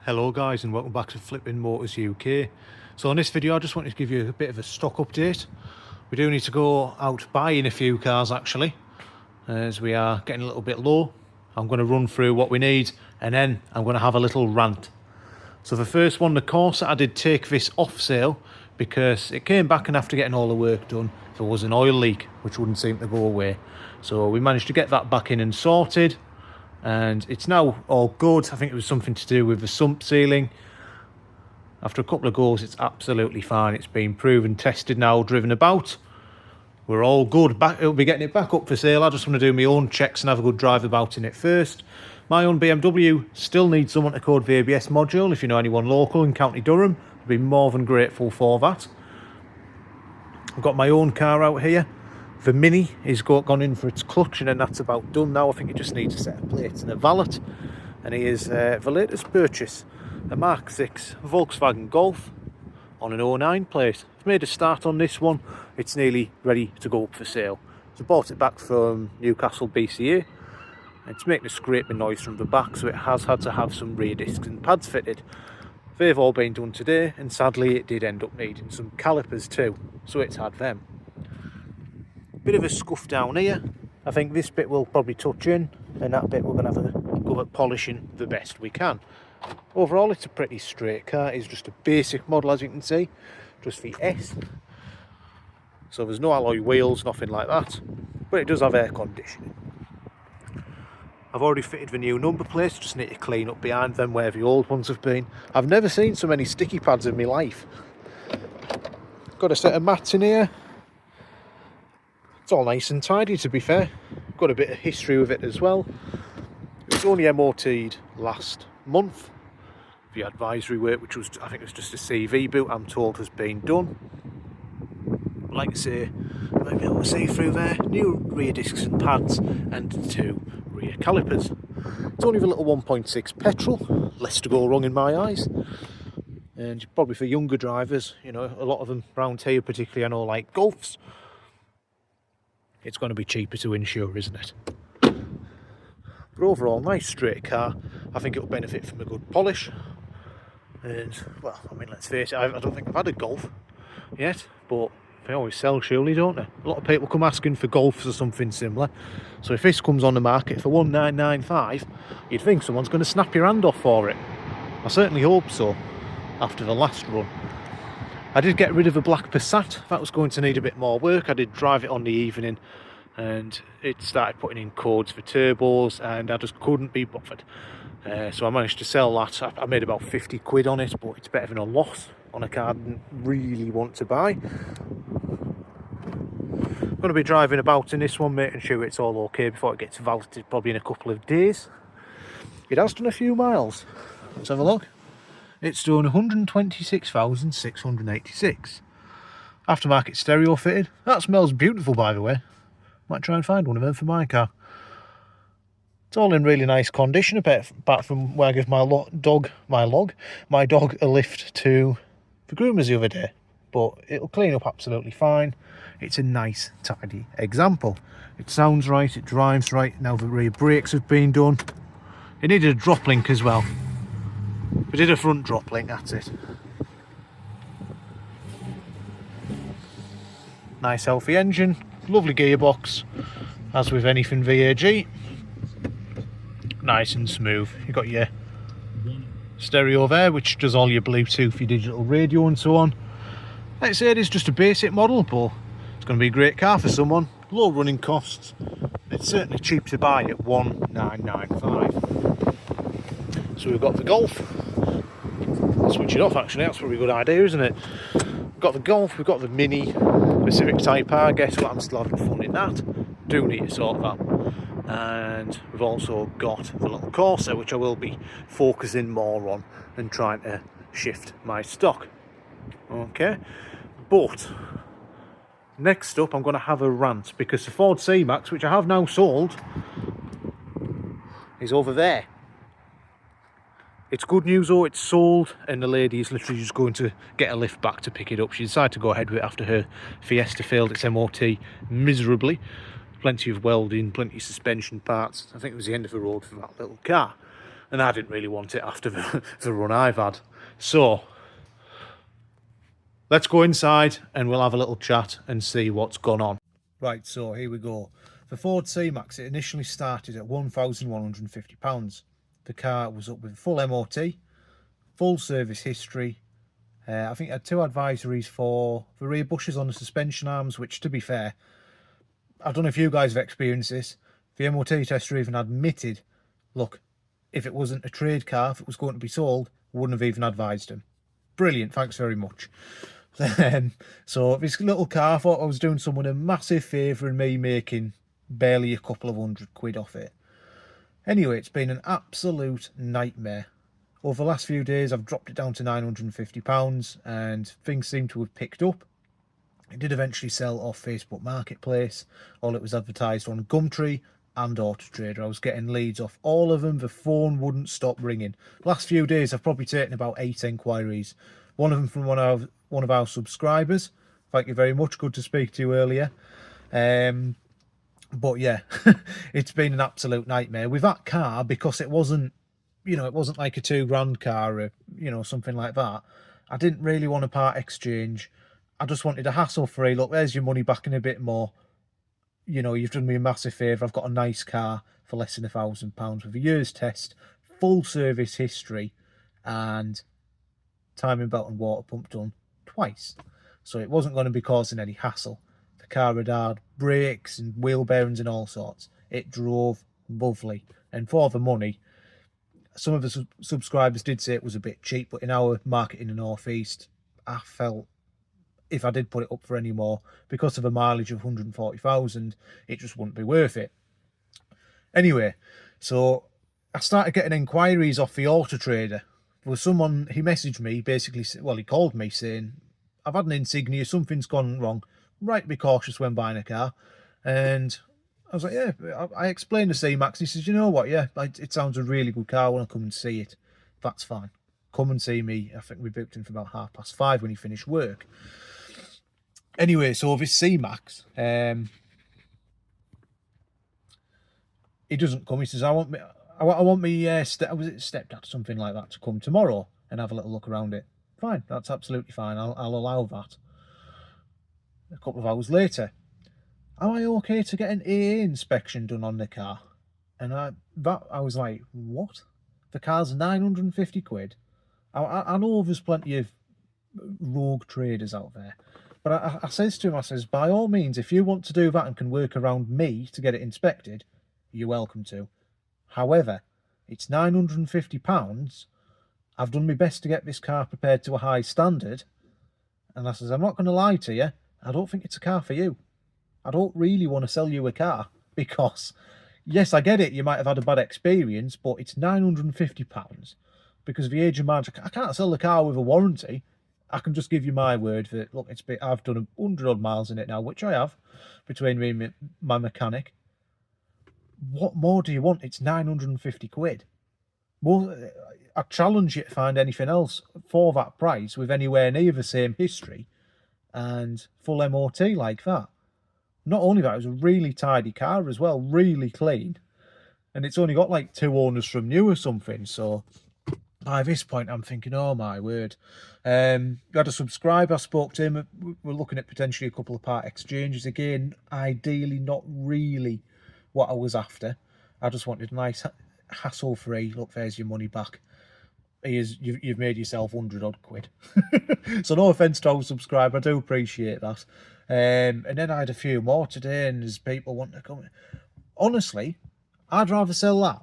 Hello guys, and welcome back to Flipping Motors UK. So in this video I just wanted to give you a bit of a stock update. We do need to go out buying a few cars actually, as we are getting a little bit low. I'm going to run through what we need and then I'm going to have a little rant. So the first one, the Corsa, I did take this off sale because it came back, and after getting all the work done there was an oil leak which wouldn't seem to go away. So we managed to get that back in and sorted, and it's now all good. I think it was something to do with the sump sealing. After a couple of goes it's absolutely fine. It's been proven, tested now, driven about. We're all good. It'll be getting it back up for sale. I just want to do my own checks and have a good drive about in it first. My own BMW still needs someone to code the ABS module. If you know anyone local in County Durham, I'd be more than grateful for that. I've got my own car out here. The Mini is gone in for its clutch, and then that's about done now. I think it just needs a set of plates and a valet. And here's the latest purchase, a Mark 6 Volkswagen Golf on an 09 plate. I've made a start on this one. It's nearly ready to go up for sale. So I bought it back from Newcastle BCA. It's making a scraping noise from the back, so it has had to have some rear discs and pads fitted. They've all been done today, and sadly it did end up needing some calipers too, so it's had them. Bit of a scuff down here. I think this bit will probably touch in, and that bit we're going to have a go at polishing the best we can. Overall it's a pretty straight car. It's just a basic model, as you can see, just the S. So there's no alloy wheels, nothing like that, but it does have air conditioning. I've already fitted the new number plates, just need to clean up behind them where the old ones have been. I've never seen so many sticky pads in my life. Got a set of mats in here. It's all nice and tidy, to be fair. Got a bit of history with it as well. It was only MOT'd last month. The advisory work, which was, I think it was just a CV boot, I'm told has been done. Like I say, you might be able to see through there, new rear discs and pads and 2 rear calipers. It's only the little 1.6 petrol, less to go wrong in my eyes. And probably for younger drivers, you know, a lot of them around here, particularly I know, like Golfs, it's going to be cheaper to insure, isn't it? But overall, nice straight car. I think it'll benefit from a good polish. And, well, I mean, let's face it, I don't think I've had a Golf yet, but they always sell, surely, don't they? A lot of people come asking for Golfs or something similar. So if this comes on the market for 1995, you'd think someone's going to snap your hand off for it. I certainly hope so, after the last run. I did get rid of a black Passat. That was going to need a bit more work. I did drive it on the evening, and it started putting in codes for turbos, and I just couldn't be bothered. So I managed to sell that. I made about 50 quid on it, but it's better than a loss on a car I didn't really want to buy. I'm going to be driving about in this one, making sure it's all okay before it gets valeted, probably in a couple of days. It has done a few miles. Let's have a look. It's done 126,686. Aftermarket stereo fitted. That smells beautiful, by the way. Might try and find one of them for my car. It's all in really nice condition, apart from where I give my dog a lift to the groomers the other day. But it'll clean up absolutely fine. It's a nice, tidy example. It sounds right, it drives right. Now the rear brakes have been done. It needed a drop link as well. We did a front drop link, that's it. Nice healthy engine, lovely gearbox, as with anything VAG. Nice and smooth. You've got your stereo there, which does all your Bluetooth, your digital radio and so on. Like I said, it's just a basic model, but it's going to be a great car for someone. Low running costs. It's certainly cheap to buy at 1995. So we've got the Golf. I'll switch it off actually, that's probably a good idea, isn't it? We've got the Golf, we've got the Mini, Pacific Type R. Guess what, I'm still having fun in that. Do need to sort that. And we've also got the little Corsa, which I will be focusing more on and trying to shift my stock. Okay, but next up I'm going to have a rant, because the Ford C-Max, which I have now sold, is over there. It's good news though, it's sold, and the lady is literally just going to get a lift back to pick it up. She decided to go ahead with it after her Fiesta failed its MOT miserably. Plenty of welding, plenty of suspension parts. I think it was the end of the road for that little car. and I didn't really want it after the run I've had. So let's go inside and we'll have a little chat and see what's gone on. Right, so here we go. The Ford C-Max, it initially started at £1,150. The car was up with full MOT, full service history. I think it had 2 advisories for the rear bushes on the suspension arms, which, to be fair, I don't know if you guys have experienced this. The MOT tester even admitted, look, if it wasn't a trade car, if it was going to be sold, wouldn't have even advised him. Brilliant, thanks very much. So this little car, I thought I was doing someone a massive favour and me making barely a couple of £100 off it. Anyway, it's been an absolute nightmare. Over the last few days, I've dropped it down to £950 and things seem to have picked up. It did eventually sell off Facebook Marketplace, or it was advertised on Gumtree and Auto Trader. I was getting leads off all of them. The phone wouldn't stop ringing. Last few days, I've probably taken about 8 inquiries. One of them from one of our subscribers. Thank you very much. Good to speak to you earlier. But yeah, it's been an absolute nightmare with that car, because it wasn't, you know, it wasn't like a £2,000 car or, you know, something like that. I didn't really want a part exchange. I just wanted a hassle-free, look, there's your money back and a bit more. You know, you've done me a massive favour. I've got a nice car for less than £1,000 with a year's test, full service history, and timing belt and water pump done twice. So it wasn't going to be causing any hassle. The car had hard brakes and wheel bearings and all sorts. It drove lovely. And for the money, some of the subscribers did say it was a bit cheap, but in our market in the Northeast, I felt if I did put it up for any more, because of a mileage of 140,000, it just wouldn't be worth it. Anyway, so I started getting inquiries off the Auto Trader. There was someone, he messaged me, basically, well, he called me saying, I've had an Insignia, something's gone wrong, right to be cautious when buying a car. And I was like, yeah, I explained the C-Max. He says, you know what, yeah, it sounds a really good car, I want to come and see it. That's fine. Come and see me. I think we booked him for about 5:30 when he finished work. Anyway, so this C-Max, he doesn't come. He says, I want me was it stepdad, something like that, to come tomorrow and have a little look around it. Fine, that's absolutely fine. I'll allow that. A couple of hours later, am I okay to get an AA inspection done on the car? And I was like, what? The car's £950. I know there's plenty of rogue traders out there, but I says to him, I says, by all means, if you want to do that and can work around me to get it inspected, you're welcome to. However, it's £950. I've done my best to get this car prepared to a high standard. And I says, I'm not going to lie to you, I don't think it's a car for you. I don't really want to sell you a car, because, yes, I get it, you might have had a bad experience, but it's £950. Because of the age of marriage, I can't sell the car with a warranty. I can just give you my word that, look, I've done 100 odd miles in it now, which I have, between me and my mechanic. What more do you want? It's £950. Well, I challenge you to find anything else for that price with anywhere near the same history and full MOT like that. Not only that, it was a really tidy car as well, really clean. And it's only got like 2 owners from new or something. So by this point, I'm thinking, oh my word. Got a subscriber, I spoke to him. We're looking at potentially a couple of part exchanges. Again, ideally not really what I was after. I just wanted a nice hassle-free, look, there's your money back. You've made yourself 100 odd quid. So no offence to our subscriber, I do appreciate that. And then I had a few more today, and there's people wanting to come. Honestly, I'd rather sell that.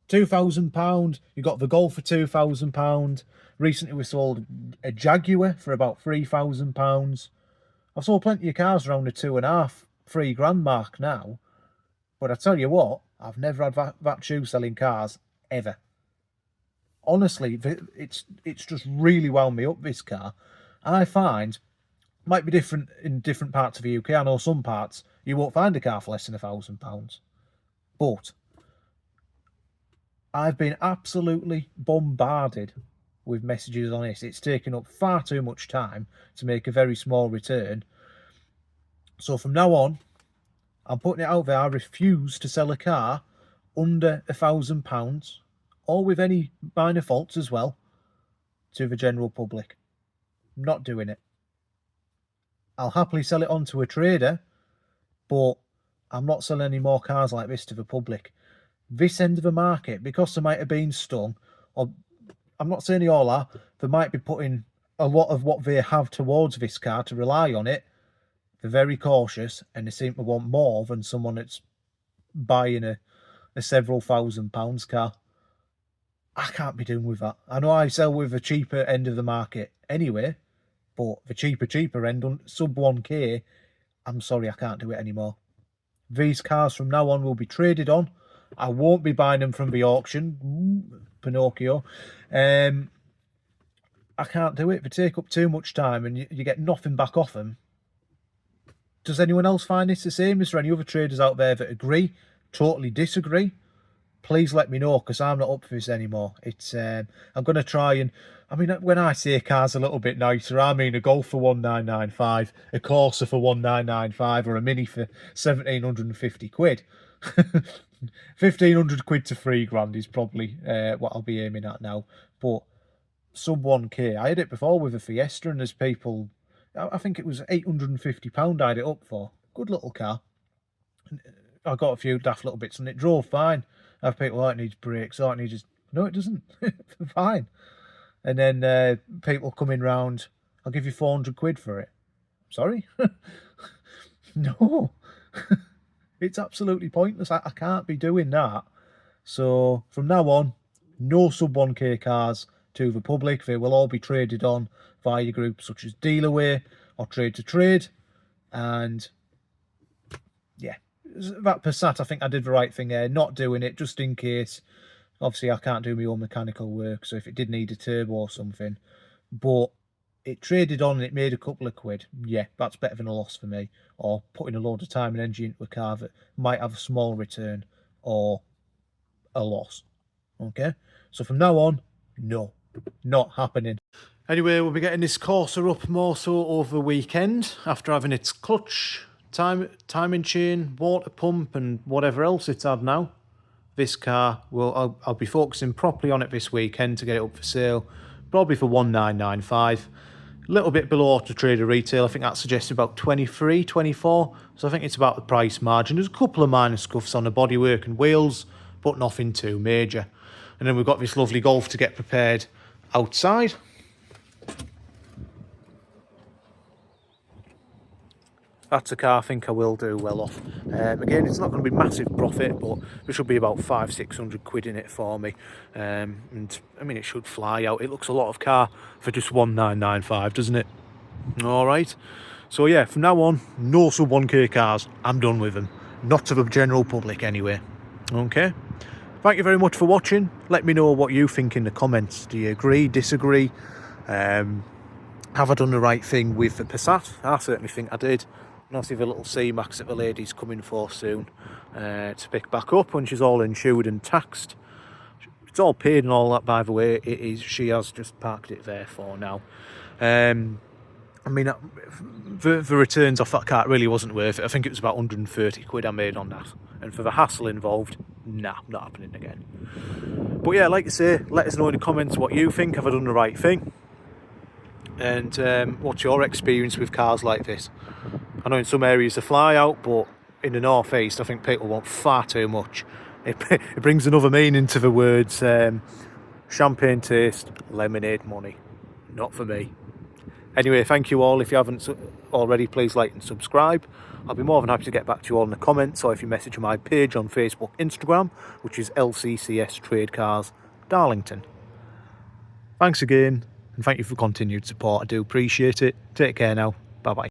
£2,000. You got the Golf for £2,000. Recently we sold a Jaguar for about £3,000. I've sold plenty of cars around the 2.5, £3 mark now. But I tell you what, I've never had that shoe selling cars ever. Honestly, it's just really wound me up, this car. I find, might be different in different parts of the UK. I know some parts you won't find a car for less than £1,000. But I've been absolutely bombarded with messages on this. It's taken up far too much time to make a very small return. So from now on, I'm putting it out there. I refuse to sell a car under £1,000 or with any minor faults as well, to the general public. I'm not doing it. I'll happily sell it on to a trader, but I'm not selling any more cars like this to the public. This end of the market, because they might have been stung, or I'm not saying they all are, they might be putting a lot of what they have towards this car to rely on it. They're very cautious, and they seem to want more than someone that's buying a several £1,000s car. I can't be doing with that. I know I sell with the cheaper end of the market anyway, but the cheaper end, sub 1k, I'm sorry, I can't do it anymore. These cars from now on will be traded on. I won't be buying them from the auction. Pinocchio. I can't do it. They take up too much time and you get nothing back off them. Does anyone else find this the same? Is there any other traders out there that agree, totally disagree? Please let me know, because I'm not up for this anymore. It's I'm going to try and... I mean, when I say cars a little bit nicer, I mean a Golf for 1995, a Corsa for 1995, or a Mini for 1,750 quid. 1,500 quid to £3,000 is probably what I'll be aiming at now. But sub 1k, I had it before with a Fiesta, and there's people... I think it was £850 I had it up for. Good little car. I got a few daft little bits and it drove fine. I have people, oh, it needs brakes, oh, it needs... No, it doesn't. Fine. And then people coming round, I'll give you 400 quid for it. Sorry? No. It's absolutely pointless. I can't be doing that. So from now on, no sub 1k cars to the public. They will all be traded on via groups such as Dealerway or Trade to Trade. And yeah, that Passat, I think I did the right thing there, not doing it just in case. Obviously, I can't do my own mechanical work, so if it did need a turbo or something, but it traded on and it made a couple of quid, yeah, that's better than a loss for me. Or putting a load of time and energy into a car that might have a small return or a loss. Okay, so from now on, no, not happening. Anyway, we'll be getting this Corsa up more so over the weekend after having its clutch, timing chain, water pump and whatever else it's had now. This car, I'll be focusing properly on it this weekend to get it up for sale, probably for 1995. A little bit below Auto Trader retail. I think that suggests about 23, 24. So I think it's about the price margin. There's a couple of minor scuffs on the bodywork and wheels, but nothing too major. And then we've got this lovely Golf to get prepared outside. That's a car I think I will do well off. Again, it's not going to be massive profit, but there should be about 500-600 quid in it for me. And I mean, it should fly out. It looks a lot of car for just 1995, doesn't it? All right. So yeah, from now on, no sub 1k cars. I'm done with them. Not to the general public anyway. Okay. Thank you very much for watching. Let me know what you think in the comments. Do you agree, disagree? Have I done the right thing with the Passat? I certainly think I did. And obviously the little C-Max that the lady's coming for soon to pick back up when she's all insured and taxed. It's all paid and all that, by the way. It is. She has just parked it there for now. I mean, the returns off that car really wasn't worth it. I think it was about 130 quid I made on that. And for the hassle involved, nah, not happening again. But yeah, like I say, let us know in the comments what you think. Have I done the right thing? And what's your experience with cars like this? I know in some areas they fly out, but in the North East I think people want far too much. It brings another meaning to the words champagne taste, lemonade money. Not for me. Anyway, thank you all. If you haven't already, please like and subscribe. I'll be more than happy to get back to you all in the comments, or if you message my page on Facebook, Instagram, which is LCCS Trade Cars Darlington. Thanks again, and thank you for continued support. I do appreciate it. Take care now. Bye bye.